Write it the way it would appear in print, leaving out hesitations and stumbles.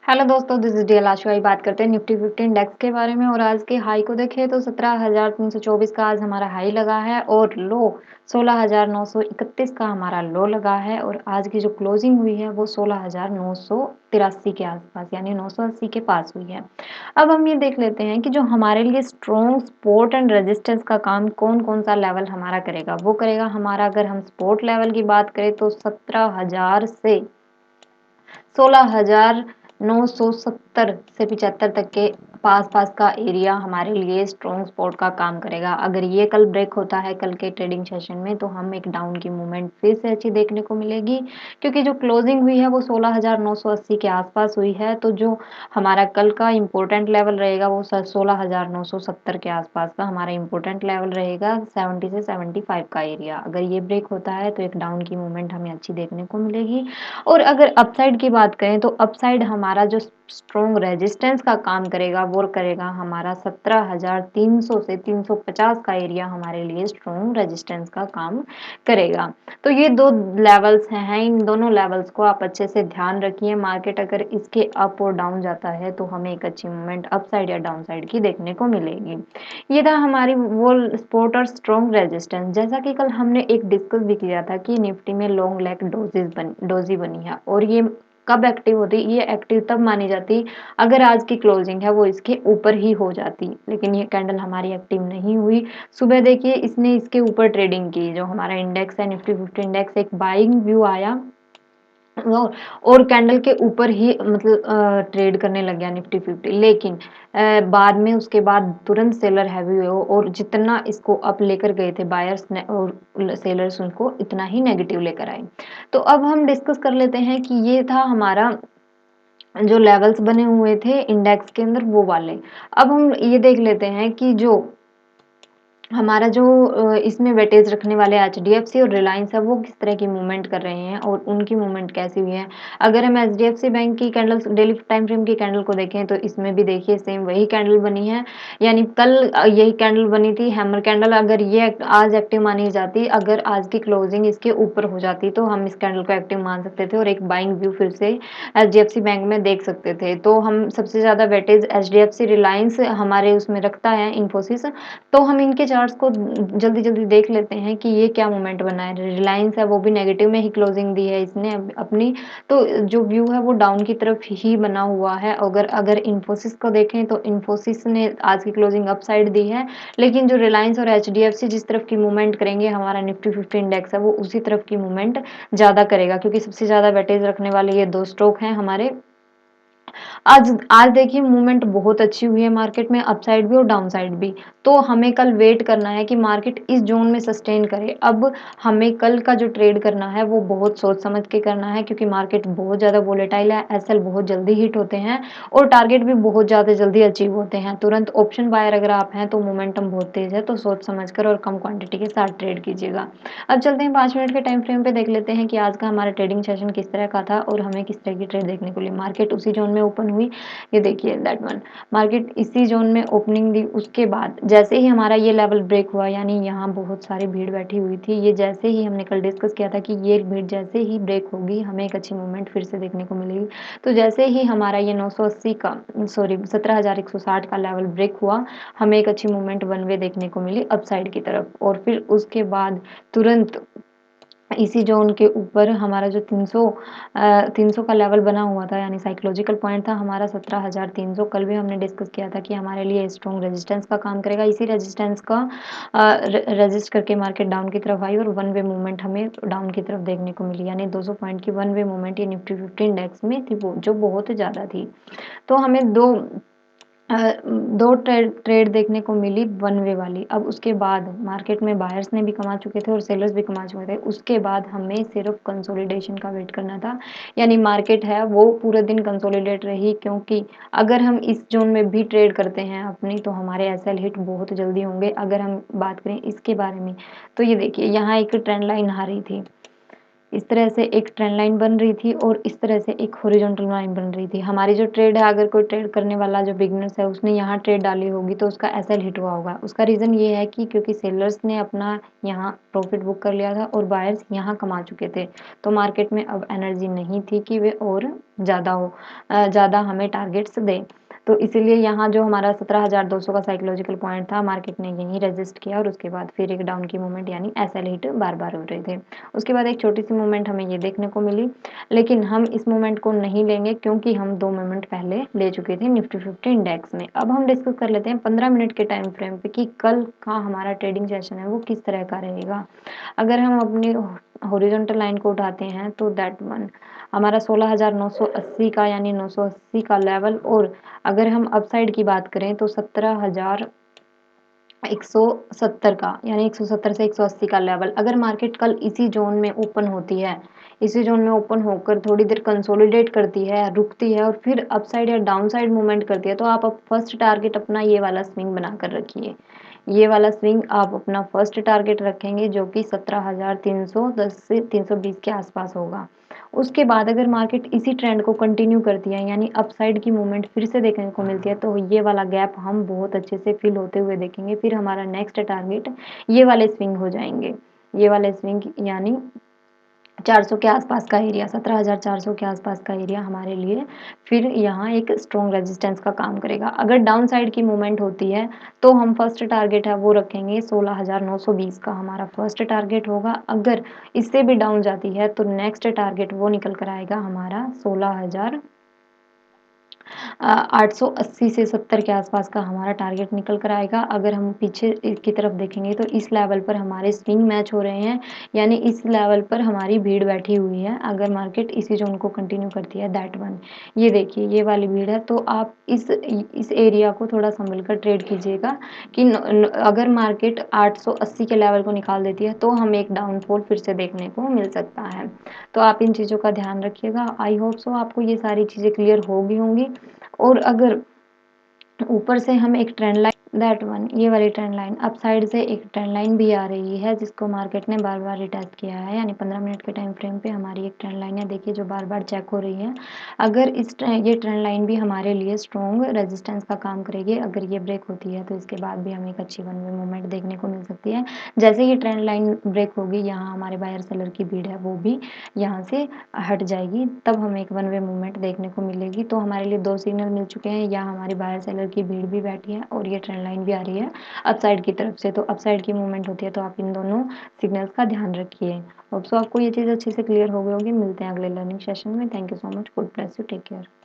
Hello दोस्तों, this is DL आशु। बात करते हैं निफ्टी 50 इंडेक्स के बारे में। और आज के हाई को देखें तो 17,324 का आज हमारा हाई लगा है और लो 16,931 का हमारा लो लगा है। और आज की जो क्लोजिंग हुई है वो 16,983 के आसपास यानी 980 के पास हुई है। अब हम ये देख लेते हैं कि जो हमारे लिए स्ट्रॉन्ग सपोर्ट एंड रेजिस्टेंस का काम कौन कौन सा लेवल हमारा करेगा। वो करेगा हमारा, अगर हम सपोर्ट लेवल की बात करें तो 17,000 से 16,970 से 75 तक के पास का एरिया हमारे लिए स्ट्रॉन्ग सपोर्ट का काम करेगा। अगर ये कल ब्रेक होता है कल के ट्रेडिंग सेशन में तो हम एक डाउन की मूवमेंट फिर से अच्छी देखने को मिलेगी, क्योंकि जो क्लोजिंग हुई है वो 16,980 के आसपास हुई है। तो जो हमारा कल का इम्पोर्टेंट लेवल रहेगा वो 16,970 के आसपास का हमारा इम्पोर्टेंट लेवल रहेगा। 70 से 75 का एरिया अगर ये ब्रेक होता है तो एक डाउन की मूवमेंट हमें अच्छी देखने को मिलेगी। और अगर अपसाइड की बात करें तो अपसाइड हमारा जो स्ट्रॉन्ग रेजिस्टेंस का काम करेगा वो करेगा हमारा 17,300 से 350 का एरिया हमारे लिए स्ट्रॉन्ग रेजिस्टेंस का काम करेगा। तो ये दो लेवल्स हैं, इन दोनों लेवल्स को आप अच्छे से ध्यान रखिए। मार्केट अगर इसके अप और डाउन जाता है तो हमें एक अच्छी मूवमेंट अपसाइड या डाउन साइड की देखने को मिलेगी। ये था हमारी वो सपोर्ट और स्ट्रॉन्ग रेजिस्टेंस। जैसा कि कल हमने एक डिस्कस भी किया था कि निफ्टी में लॉन्ग लेग डोजी बनी है और ये कब एक्टिव होती, ये एक्टिव तब मानी जाती अगर आज की क्लोजिंग है वो इसके ऊपर ही हो जाती। लेकिन ये कैंडल हमारी एक्टिव नहीं हुई। सुबह देखिए इसने इसके ऊपर ट्रेडिंग की। जो हमारा इंडेक्स है निफ्टी 50 इंडेक्स, एक बाइंग व्यू आया वो और कैंडल के ऊपर ही मतलब ट्रेड करने लग गया निफ्टी 50। लेकिन बाद में उसके बाद तुरंत सेलर हैवी हुए और जितना इसको अप लेकर गए थे बायर्स ने और सेलर्स उनको इतना ही नेगेटिव लेकर आए। तो अब हम डिस्कस कर लेते हैं कि ये था हमारा जो लेवल्स बने हुए थे इंडेक्स के अंदर वो वाले। अब हम ये देख लेते हैं कि जो हमारा जो इसमें वेटेज रखने वाले एचडीएफसी और रिलायंस है वो किस तरह की मूवमेंट कर रहे हैं और उनकी मूवमेंट कैसी हुई है। अगर हम एचडीएफसी बैंक की कैंडल डेली टाइम फ्रेम की कैंडल को देखें तो इसमें भी देखिए सेम वही कैंडल बनी है। यानी कल यही कैंडल बनी थी हैमर कैंडल। अगर ये आज एक्टिव मानी जाती, अगर आज की क्लोजिंग इसके ऊपर हो जाती तो हम इस कैंडल को एक्टिव मान सकते थे और एक बाइंग व्यू फिर से एचडीएफसी बैंक में देख सकते थे। तो हम सबसे ज्यादा वेटेज एचडीएफसी रिलायंस हमारे उसमें रखता है इन्फोसिस। तो हम इनके चार्ट्स को जल्दी जल्दी देख लेते हैं कि ये क्या मोमेंट बना है। रिलायंस है वो भी नेगेटिव में ही क्लोजिंग दी है इसने अपनी। तो जो व्यू है वो डाउन की तरफ ही बना हुआ है। अगर अगर इन्फोसिस को देखें तो इन्फोसिस ने आज की क्लोजिंग अप साइड दी है। लेकिन जो रिलायंस और एचडीएफसी जिस तरफ की मूवमेंट करेंगे हमारा निफ्टी 50 इंडेक्स है वो उसी तरफ की मूवमेंट ज्यादा करेगा, क्योंकि सबसे ज्यादा वेटेज रखने वाले ये दो स्टॉक हैं हमारे। आज आज देखिए मूवमेंट बहुत अच्छी हुई है मार्केट में, अपसाइड भी और डाउन साइड भी। तो हमें कल वेट करना है कि मार्केट इस जोन में सस्टेन करे। अब हमें कल का जो ट्रेड करना है वो बहुत सोच समझ के करना है, क्योंकि मार्केट बहुत ज़्यादा वोलेटाइल है। एसएल बहुत जल्दी हिट होते हैं और टारगेट भी बहुत ज़्यादा जल्दी अचीव होते हैं। तुरंत ऑप्शन बायर अगर आप हैं तो मोमेंटम बहुत तेज है, तो सोच समझ कर और कम क्वांटिटी के साथ ट्रेड कीजिएगा। अब चलते हैं 5 मिनट के टाइम फ्रेम पे, देख लेते हैं कि आज का हमारा ट्रेडिंग सेशन किस तरह का था और हमें किस तरह की ट्रेड देखने को मिली। मार्केट उसी जोन में ओपन हुई, ये देखिए दैट वन। मार्केट इसी जोन में ओपनिंग दी, उसके बाद जैसे ही हमारा ये लेवल ब्रेक हुआ यानी यहाँ बहुत सारी भीड़ बैठी हुई थी। ये जैसे ही हमने कल डिस्कस किया था कि ये भीड़ जैसे ही ब्रेक होगी हमें एक अच्छी मूवमेंट फिर से देखने को मिलेगी। तो जैसे ही हमारा ये 980 का सॉरी 17,160 का लेवल ब्रेक हुआ हमें एक अच्छी मूवमेंट वन वे देखने को मिली अपसाइड की तरफ। और फिर उसके बाद तुरंत इसी जोन के ऊपर हमारा जो 300 का लेवल बना हुआ था यानी साइकोलॉजिकल पॉइंट था हमारा 17,300। कल भी हमने डिस्कस किया था कि हमारे लिए स्ट्रॉन्ग रेजिस्टेंस का काम करेगा। इसी रेजिस्टेंस का रेजिस्ट करके मार्केट डाउन की तरफ आई और वन वे मूवमेंट हमें डाउन की तरफ देखने को मिली। यानी 200 पॉइंट की वन वे मूवमेंट ये निफ्टी 50 इंडेक्स में थी वो जो बहुत ज़्यादा थी। तो हमें अ, दो ट्रेड देखने को मिली वन वे वाली। अब उसके बाद मार्केट में बायर्स ने भी कमा चुके थे और सेलर्स भी कमा चुके थे। उसके बाद हमें सिर्फ कंसोलिडेशन का वेट करना था। यानी मार्केट है वो पूरे दिन कंसोलिडेट रही, क्योंकि अगर हम इस जोन में भी ट्रेड करते हैं अपनी तो हमारे एसएल हिट बहुत जल्दी होंगे। अगर हम बात करें इसके बारे में तो ये देखिए यहाँ एक ट्रेंड लाइन आ रही थी, इस तरह से एक ट्रेंड लाइन बन रही थी और इस तरह से एक हॉरिजॉन्टल लाइन बन रही थी। हमारी जो ट्रेड है, अगर कोई ट्रेड करने वाला जो बिगिनर्स है उसने यहाँ ट्रेड डाली होगी तो उसका एसएल हिट हुआ होगा। उसका रीज़न ये है कि क्योंकि सेलर्स ने अपना यहाँ प्रॉफिट बुक कर लिया था और बायर्स यहाँ कमा चुके थे। तो मार्केट में अब एनर्जी नहीं थी कि वे और ज़्यादा हमें टारगेट्स दें। तो इसीलिए यहाँ जो हमारा 17,200 का साइकोलॉजिकल पॉइंट था, मार्केट ने यहीं रेजिस्ट किया और उसके बाद फिर एक डाउन की मूवमेंट यानी एसएल हिट बार-बार हो रहे थे। उसके बाद एक छोटी-सी मूवमेंट हमें ये देखने को मिली, लेकिन हम इस मूवमेंट को नहीं लेंगे क्योंकि हम 2 मूवमेंट पहले ले चुके थे निफ्टी 50 इंडेक्स में। अब हम डिस्कस कर लेते हैं 15 मिनट के टाइम फ्रेम पे कि कल का हमारा ट्रेडिंग सेशन है वो किस तरह का रहेगा। अगर हम अपनी हॉरिजॉन्टल लाइन को उठाते हैं तो दैट वन हमारा 16,980 का यानी 980 का लेवल, और अगर हम अपसाइड की बात करें तो 17,170 का यानी 170 से 180 का लेवल। अगर मार्केट कल इसी जोन में ओपन होती है, इसी जोन में ओपन होकर थोड़ी देर कंसोलिडेट करती है, रुकती है और फिर अपसाइड या डाउनसाइड मूवमेंट करती है, तो आप फर्स्ट टारगेट अपना ये वाला स्विंग बनाकर रखिए। ये वाला स्विंग आप अपना फर्स्ट टारगेट रखेंगे जो कि 17,310 से 320 के आसपास होगा। उसके बाद अगर मार्केट इसी ट्रेंड को कंटिन्यू करती है यानी अपसाइड की मूवमेंट फिर से देखने को मिलती है, तो ये वाला गैप हम बहुत अच्छे से फिल होते हुए देखेंगे। फिर हमारा नेक्स्ट टारगेट ये वाले स्विंग हो जाएंगे। ये वाले स्विंग यानी 400 के आसपास का एरिया, 17,400 के आसपास का एरिया हमारे लिए फिर यहाँ एक स्ट्रॉन्ग रेजिस्टेंस का काम करेगा। अगर डाउन साइड की मूवमेंट होती है तो हम फर्स्ट टारगेट है वो रखेंगे 16,920 का हमारा फर्स्ट टारगेट होगा। अगर इससे भी डाउन जाती है तो नेक्स्ट टारगेट वो निकल कर आएगा हमारा 880 से 70 के आसपास का हमारा टारगेट निकल कर आएगा। अगर हम पीछे की तरफ देखेंगे तो इस लेवल पर हमारे स्विंग मैच हो रहे हैं, यानी इस लेवल पर हमारी भीड़ बैठी हुई है। अगर मार्केट इसी जोन को कंटिन्यू करती है दैट वन, ये देखिए ये वाली भीड़ है। तो आप इस एरिया को थोड़ा संभल कर ट्रेड कीजिएगा कि अगर मार्केट 880 के लेवल को निकाल देती है तो हमें एक डाउनफॉल फिर से देखने को मिल सकता है। तो आप इन चीज़ों का ध्यान रखिएगा। आई होप सो आपको ये सारी चीज़ें क्लियर हो गई होंगी। और अगर ऊपर से हम एक ट्रेंड लाइन दैट वन ये वाली ट्रेंड लाइन अप साइड से एक ट्रेंड लाइन भी आ रही है जिसको मार्केट ने बार बार रिटेस्ट किया है, यानी 15 मिनट के टाइम फ्रेम पे हमारी एक ट्रेंड लाइन है देखिए जो बार बार चेक हो रही है। अगर ये ट्रेंड लाइन भी हमारे लिए स्ट्रॉन्ग रेजिस्टेंस का काम करेगी, अगर ये ब्रेक होती है तो इसके बाद भी हमें एक अच्छी वन वे मूवमेंट देखने को मिल सकती है। जैसे ये ट्रेंड लाइन ब्रेक होगी यहाँ हमारे बायर सेलर की भीड़ है वो भी यहाँ से हट जाएगी, तब हमें एक वन वे मूवमेंट देखने को मिलेगी। तो हमारे लिए दो सिग्नल मिल चुके हैं, या हमारी बायर सेलर की भीड़ भी बैठी है और ये ट्रेंड लाइन भी आ रही है अपसाइड की तरफ से। तो अपसाइड की मूवमेंट होती है तो आप इन दोनों सिग्नल्स का ध्यान रखिए। होप सो आपको ये चीज़ अच्छे से क्लियर हो गई होगी। मिलते हैं अगले लर्निंग सेशन में। Thank you so much. Good bless you. Take care.